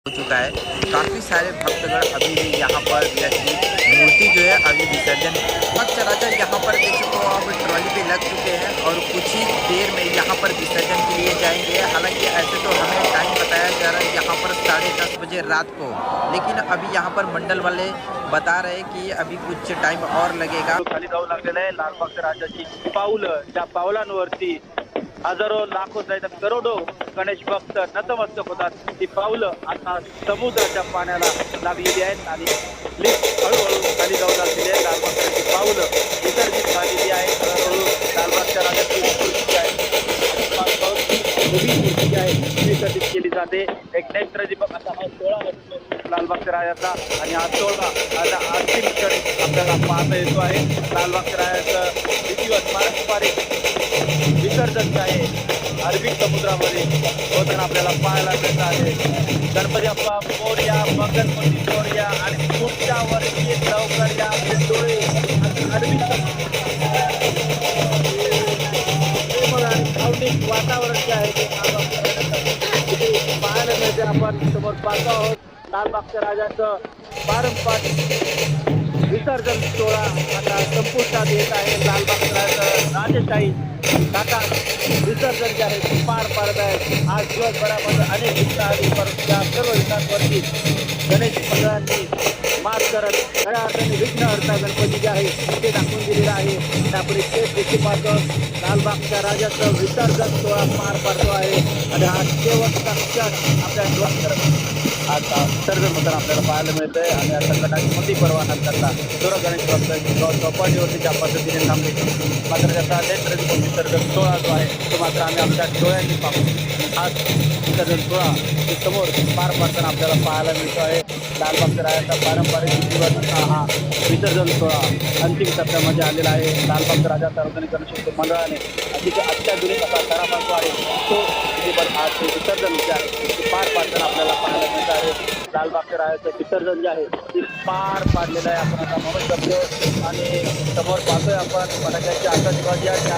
हो चुका है। काफ़ी सारे भक्तगण अभी भी यहाँ पर लक्ष्मी मूर्ति जो है अभी विसर्जन मत चलाकर यहाँ पर देख सकते हो आप ट्रॉली पे लग चुके हैं और कुछ ही देर में यहाँ पर विसर्जन के लिए जाएंगे। हालांकि ऐसे तो हमें टाइम बताया जा रहा है यहाँ पर 10:30 बजे रात को, लेकिन अभी यहाँ पर मंडल वाले बता रहे हैं कि अभी कुछ टाइम और लगेगा। खाली जाऊ लागलेलं आहे लालबागच्या राजाची पाऊलं, त्या पावलांवरती हजारो लाखो जायचं करोडो गणेश भक्त नतमस्तक होतात। ती पावलं आता समुद्राच्या पाण्याला लागलेली आहेत आणि लिफ्ट हळूहळू खाली जाऊ लागलेली आहे। लालबागची पावलं विसर्जित झालेली आहे। हळूहळू लालबागच्या राजाची मूर्ती आहे मूर्ती आहे विसर्जित केली जाते। एक नेत्र दीपक असा हा सोहळा असतो लालबागच्या राजाचा आणि हा सोहळा आता अंतिम क्षणी आपल्याला पाहता येतो आहे। लालबागच्या राजाचं विधिवत पारंपरिक विसर्जन जे आहे अरबी समुद्रामध्ये होताना आपल्याला पाहायला मिळत आहे। गणपती बाप्पा मोरया, मंगलमूर्ती मोरया आणि पुढच्या वर्षी लवकर या डोळे अरबी भावनिक वातावरण जे आहे ते पाहायला मिळते। आपण समोर पाहतो आहोत लालबागच्या राजाचं पारंपरिक विसर्जन सोहळा आता संपुष्टात येत आहे। लालबागच्या राजाचं राजेशाही काका विसर्जन जे आहे ते पार पाडत आहे। आज दिवसभरामध्ये अनेक विघ्न आली, परंतु त्या सर्व विघ्नांवरती गणेश मंडळांनी मात करत खऱ्या अर्थाने विघ्नहर्ता गणपती जे आहे ते दाखवून दिलेला आहे। आपण इतकेच देखील पाहतो लालबागच्या राजाचं विसर्जन सोहळा पार पाडतो आहे आणि हा शेवटचा क्षण आपल्या डोळ्यात आता विसर्जन होताना आपल्याला पाहायला मिळतंय। आणि या संकटाची मोठी पर्वा न करता सर्व गणेश भक्त चौपाटीवरती ज्या पद्धतीने थांबले, मात्र त्याचा नेत्रदीप विसर्जन सोहळा जो आहे तो मात्र आम्ही आमच्या डोळ्यांनी पाहू। आज विसर्जन सोहळा समोर पार पाडताना आपल्याला पाहायला मिळतो आहे। लालबागच्या राजाचा पारंपरिक विधिवत हा विसर्जन सोहळा अंतिम टप्प्यामध्ये आलेला आहे। लालबागच्या राजा सार्वजनिक गणेशोत्सव मंडळाने अतिशय अत्याधुनिक असा सराव आहे तो आज ते विसर्जन जे आहे ते पार पाडताना आपल्याला पाहायला मिळत आहे। लालबागच्या राजाचं विसर्जन जे आहे ते पार पाडलेलं आहे आपण आता म्हणू शकतो। आणि समोर पाहतोय आपण फटाक्याची आतषबाजी आहे।